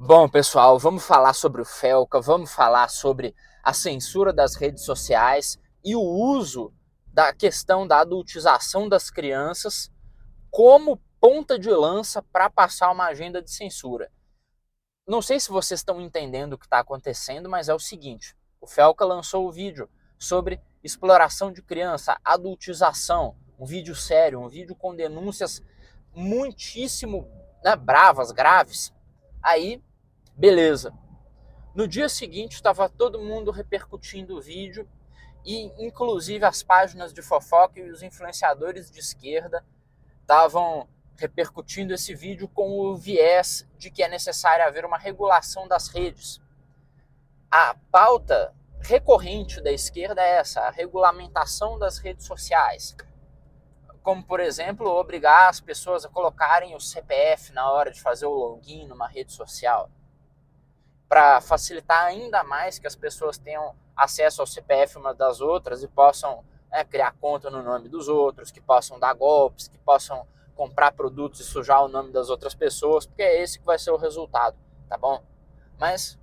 Bom, pessoal, vamos falar sobre o Felca, vamos falar sobre a censura das redes sociais e o uso da questão da adultização das crianças como ponta de lança para passar uma agenda de censura. Não sei se vocês estão entendendo o que está acontecendo, mas é o seguinte: o Felca lançou o vídeo sobre exploração de criança, adultização, um vídeo sério, um vídeo com denúncias muitíssimo bravas, graves. Aí, beleza. No dia seguinte estava todo mundo repercutindo o vídeo e inclusive as páginas de fofoca e os influenciadores de esquerda estavam repercutindo esse vídeo com o viés de que é necessário haver uma regulação das redes. A pauta recorrente da esquerda é essa, a regulamentação das redes sociais. Como, por exemplo, obrigar as pessoas a colocarem o CPF na hora de fazer o login numa rede social, para facilitar ainda mais que as pessoas tenham acesso ao CPF umas das outras e possam criar conta no nome dos outros, que possam dar golpes, que possam comprar produtos e sujar o nome das outras pessoas, porque é esse que vai ser o resultado, tá bom? Mas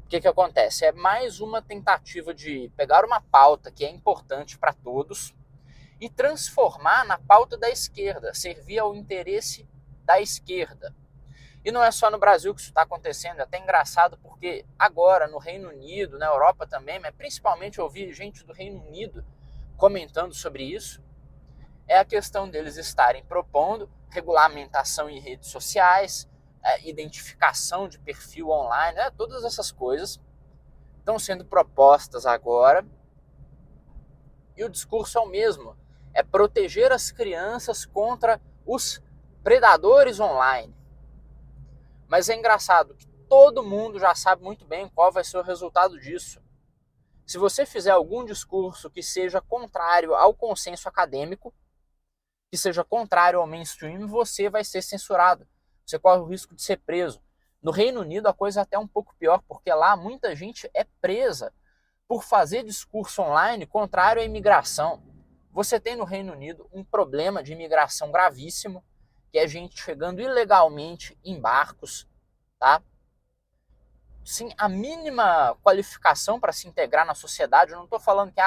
o que acontece? É mais uma tentativa de pegar uma pauta que é importante para todos e transformar na pauta da esquerda, servir ao interesse da esquerda. E não é só no Brasil que isso está acontecendo, é até engraçado porque agora no Reino Unido, na Europa também, mas principalmente eu ouvi gente do Reino Unido comentando sobre isso, é a questão deles estarem propondo regulamentação em redes sociais, identificação de perfil online, todas essas coisas estão sendo propostas agora e o discurso é o mesmo, é proteger as crianças contra os predadores online. Mas é engraçado que todo mundo já sabe muito bem qual vai ser o resultado disso. Se você fizer algum discurso que seja contrário ao consenso acadêmico, que seja contrário ao mainstream, você vai ser censurado. Você corre o risco de ser preso. No Reino Unido a coisa é até um pouco pior, porque lá muita gente é presa por fazer discurso online contrário à imigração. Você tem no Reino Unido um problema de imigração gravíssimo, que é gente chegando ilegalmente em barcos, tá? Sim, a mínima qualificação para se integrar na sociedade, eu não estou falando que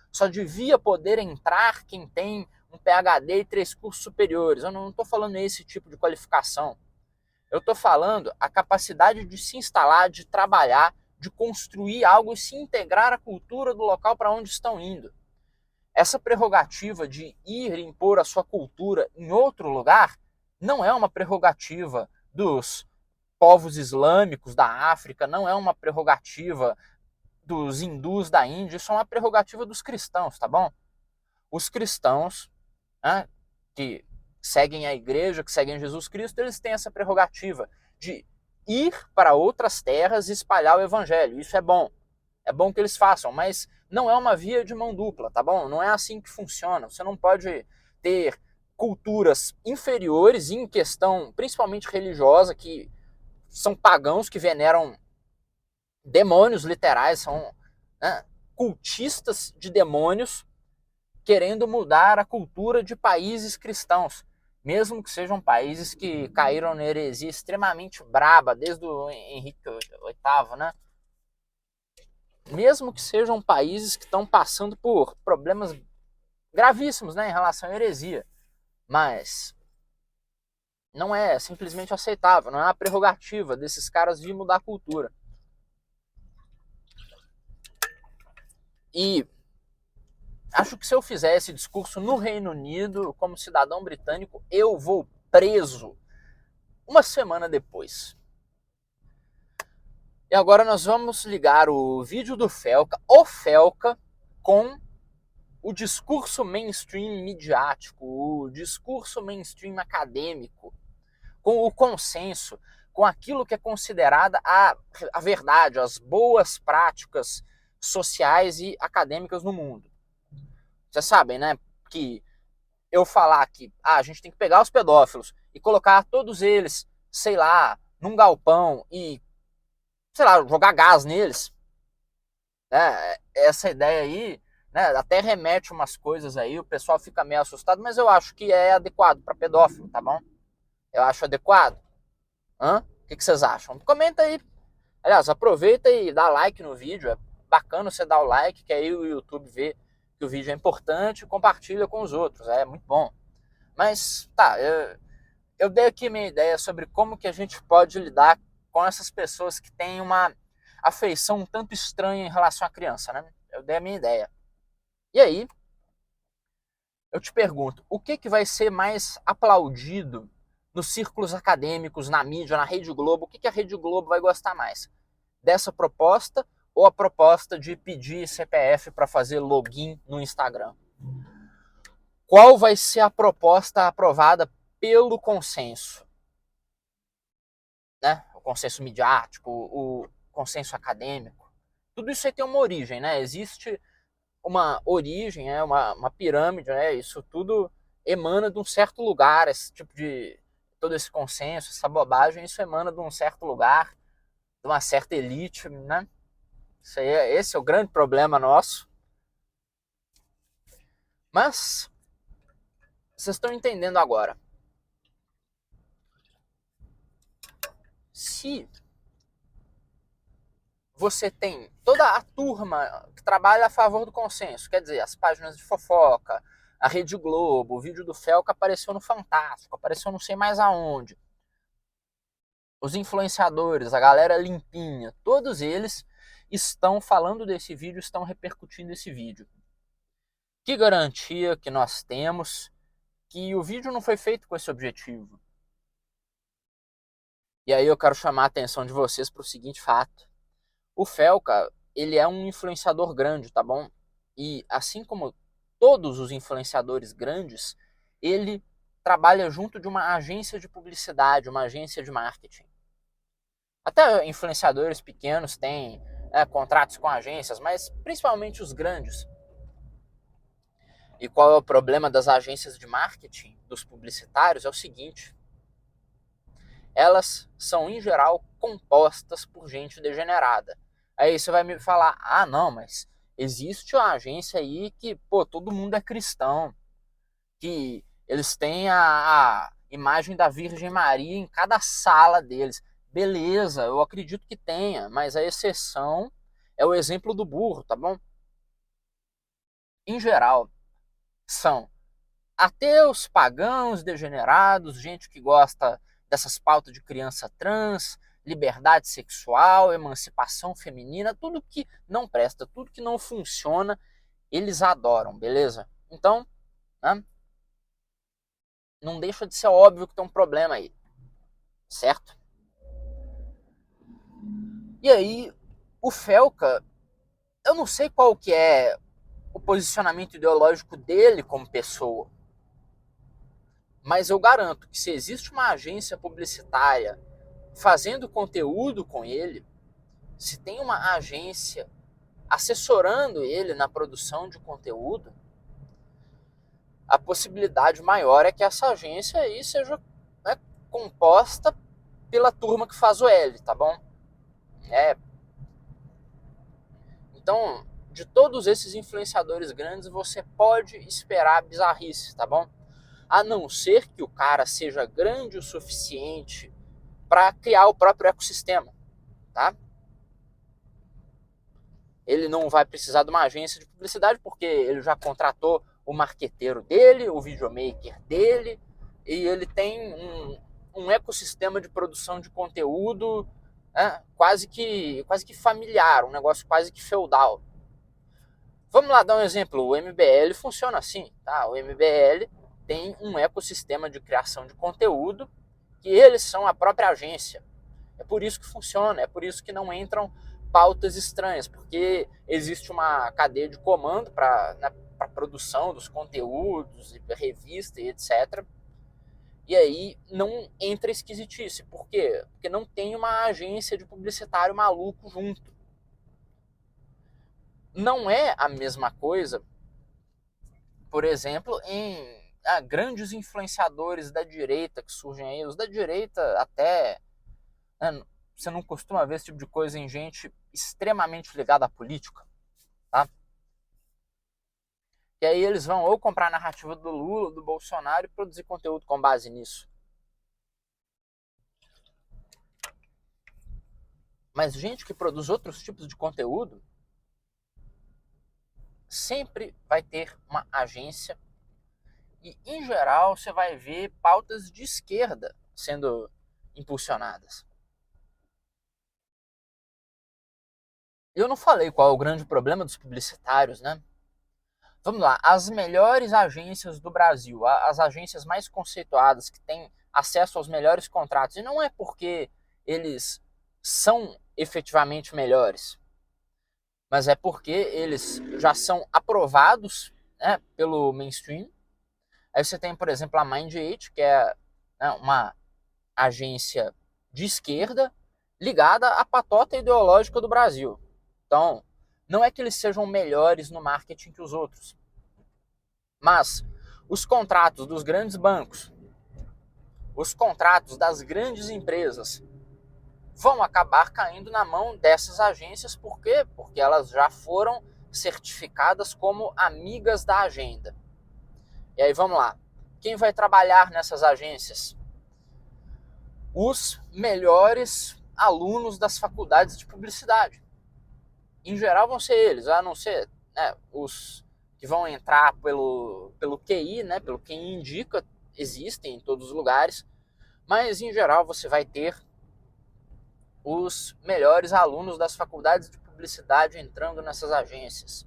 só devia poder entrar quem tem um PhD e 3 cursos superiores, eu não estou falando esse tipo de qualificação. Eu estou falando a capacidade de se instalar, de trabalhar, de construir algo e se integrar à cultura do local para onde estão indo. Essa prerrogativa de ir e impor a sua cultura em outro lugar não é uma prerrogativa dos povos islâmicos da África, não é uma prerrogativa dos hindus da Índia, isso é uma prerrogativa dos cristãos, tá bom? Os cristãos, que seguem a igreja, que seguem Jesus Cristo, eles têm essa prerrogativa de ir para outras terras e espalhar o evangelho. Isso é bom. É bom que eles façam, mas não é uma via de mão dupla, tá bom? Não é assim que funciona. Você não pode ter culturas inferiores em questão, principalmente religiosa, que são pagãos que veneram demônios literais, são cultistas de demônios querendo mudar a cultura de países cristãos, mesmo que sejam países que caíram na heresia extremamente braba desde o Henrique VIII, né? Mesmo que sejam países que estão passando por problemas gravíssimos, né, em relação à heresia, mas não é simplesmente aceitável, não é uma prerrogativa desses caras vir mudar a cultura. E acho que se eu fizer esse discurso no Reino Unido, como cidadão britânico, eu vou preso uma semana depois. E agora nós vamos ligar o vídeo do Felca, o Felca, com o discurso mainstream midiático, o discurso mainstream acadêmico, com o consenso, com aquilo que é considerada a verdade, as boas práticas sociais e acadêmicas no mundo. Vocês sabem, né, que eu falar que a gente tem que pegar os pedófilos e colocar todos eles, sei lá, num galpão e, sei lá, jogar gás neles, né, essa ideia aí, né, até remete umas coisas aí, o pessoal fica meio assustado, mas eu acho que é adequado para pedófilo, tá bom? Eu acho adequado. Hã? O que vocês acham? Comenta aí. Aliás, aproveita e dá like no vídeo. É bacana você dar o like, que aí o YouTube vê que o vídeo é importante e compartilha com os outros. É muito bom. Mas, tá, eu dei aqui minha ideia sobre como que a gente pode lidar com essas pessoas que têm uma afeição um tanto estranha em relação à criança, né? Eu dei a minha ideia. E aí, eu te pergunto, o que que vai ser mais aplaudido nos círculos acadêmicos, na mídia, na Rede Globo? O que que a Rede Globo vai gostar mais? Dessa proposta ou a proposta de pedir CPF para fazer login no Instagram? Qual vai ser a proposta aprovada pelo consenso? Né? O consenso midiático, o consenso acadêmico. Tudo isso aí tem uma origem, né? Existe uma origem, uma pirâmide, né? Isso tudo emana de um certo lugar, esse tipo de todo esse consenso, essa bobagem, isso emana de um certo lugar, de uma certa elite, né? Esse é o grande problema nosso. Mas vocês estão entendendo agora. Se você tem toda a turma que trabalha a favor do consenso, quer dizer, as páginas de fofoca, a Rede Globo, o vídeo do Felca apareceu no Fantástico, apareceu não sei mais aonde. Os influenciadores, a galera limpinha, todos eles estão falando desse vídeo, estão repercutindo esse vídeo. Que garantia que nós temos que o vídeo não foi feito com esse objetivo? E aí eu quero chamar a atenção de vocês para o seguinte fato. O Felca, ele é um influenciador grande, tá bom? E assim como todos os influenciadores grandes, ele trabalha junto de uma agência de publicidade, uma agência de marketing. Até influenciadores pequenos têm contratos com agências, mas principalmente os grandes. E qual é o problema das agências de marketing, dos publicitários? É o seguinte: elas são, em geral, compostas por gente degenerada. Aí você vai me falar, ah, não, mas existe uma agência aí que, pô, todo mundo é cristão, que eles têm a imagem da Virgem Maria em cada sala deles. Beleza, eu acredito que tenha, mas a exceção é o exemplo do burro, tá bom? Em geral, são ateus, pagãos, degenerados, gente que gosta dessas pautas de criança trans, liberdade sexual, emancipação feminina, tudo que não presta, tudo que não funciona, eles adoram, beleza? Então, né, não deixa de ser óbvio que tem um problema aí, certo? E aí, o Felca, eu não sei qual que é o posicionamento ideológico dele como pessoa, mas eu garanto que se existe uma agência publicitária fazendo conteúdo com ele, se tem uma agência assessorando ele na produção de conteúdo, a possibilidade maior é que essa agência aí seja, né, composta pela turma que faz o L, tá bom? Então, de todos esses influenciadores grandes, você pode esperar bizarrice, tá bom? A não ser que o cara seja grande o suficiente para criar o próprio ecossistema, tá? Ele não vai precisar de uma agência de publicidade porque ele já contratou o marqueteiro dele, o videomaker dele, e ele tem um ecossistema de produção de conteúdo quase que familiar, um negócio quase que feudal. Vamos lá dar um exemplo. O MBL funciona assim, tá? O MBL tem um ecossistema de criação de conteúdo que eles são a própria agência. É por isso que funciona, é por isso que não entram pautas estranhas, porque existe uma cadeia de comando para a produção dos conteúdos, revista e etc. E aí não entra esquisitice. Por quê? Porque não tem uma agência de publicitário maluco junto. Não é a mesma coisa, por exemplo, em grandes influenciadores da direita que surgem aí. Os da direita até, né, você não costuma ver esse tipo de coisa em gente extremamente ligada à política, tá? E aí eles vão ou comprar a narrativa do Lula, do Bolsonaro e produzir conteúdo com base nisso. Mas gente que produz outros tipos de conteúdo sempre vai ter uma agência e, em geral, você vai ver pautas de esquerda sendo impulsionadas. Eu não falei qual é o grande problema dos publicitários, né? Vamos lá, as melhores agências do Brasil, as agências mais conceituadas, que têm acesso aos melhores contratos, e não é porque eles são efetivamente melhores, mas é porque eles já são aprovados, né, pelo mainstream. Aí você tem, por exemplo, a Mind8, que é, né, uma agência de esquerda ligada à patota ideológica do Brasil. Então, não é que eles sejam melhores no marketing que os outros, mas os contratos dos grandes bancos, os contratos das grandes empresas vão acabar caindo na mão dessas agências. Por quê? Porque elas já foram certificadas como amigas da agenda. E aí vamos lá. Quem vai trabalhar nessas agências? Os melhores alunos das faculdades de publicidade. Em geral vão ser eles, a não ser, né, os que vão entrar pelo QI, né, pelo quem indica, existem em todos os lugares, mas em geral você vai ter os melhores alunos das faculdades de publicidade entrando nessas agências.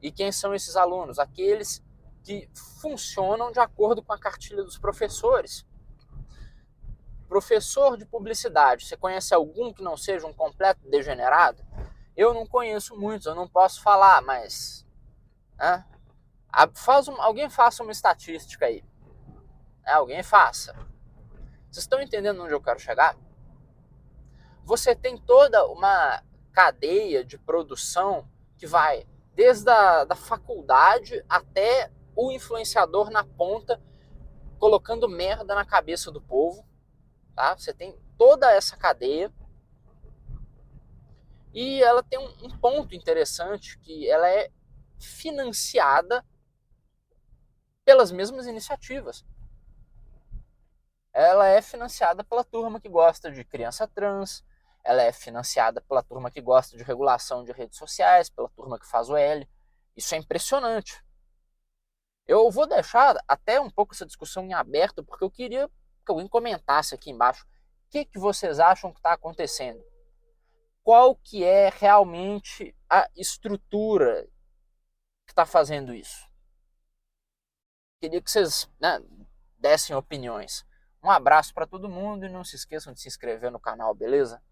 E quem são esses alunos? Aqueles que funcionam de acordo com a cartilha dos professores. Professor de publicidade, você conhece algum que não seja um completo degenerado? Eu não conheço muitos, eu não posso falar, mas... né? Alguém faça uma estatística aí. Alguém faça. Vocês estão entendendo onde eu quero chegar? Você tem toda uma cadeia de produção que vai desde a faculdade até o influenciador na ponta, colocando merda na cabeça do povo. Tá? Você tem toda essa cadeia. E ela tem um ponto interessante, que ela é financiada pelas mesmas iniciativas. Ela é financiada pela turma que gosta de criança trans, ela é financiada pela turma que gosta de regulação de redes sociais, pela turma que faz o L. Isso é impressionante. Eu vou deixar até um pouco essa discussão em aberto, porque eu queria que alguém comentasse aqui embaixo o que vocês acham que está acontecendo. Qual que é realmente a estrutura que está fazendo isso? Queria que vocês, né, dessem opiniões. Um abraço para todo mundo e não se esqueçam de se inscrever no canal, beleza?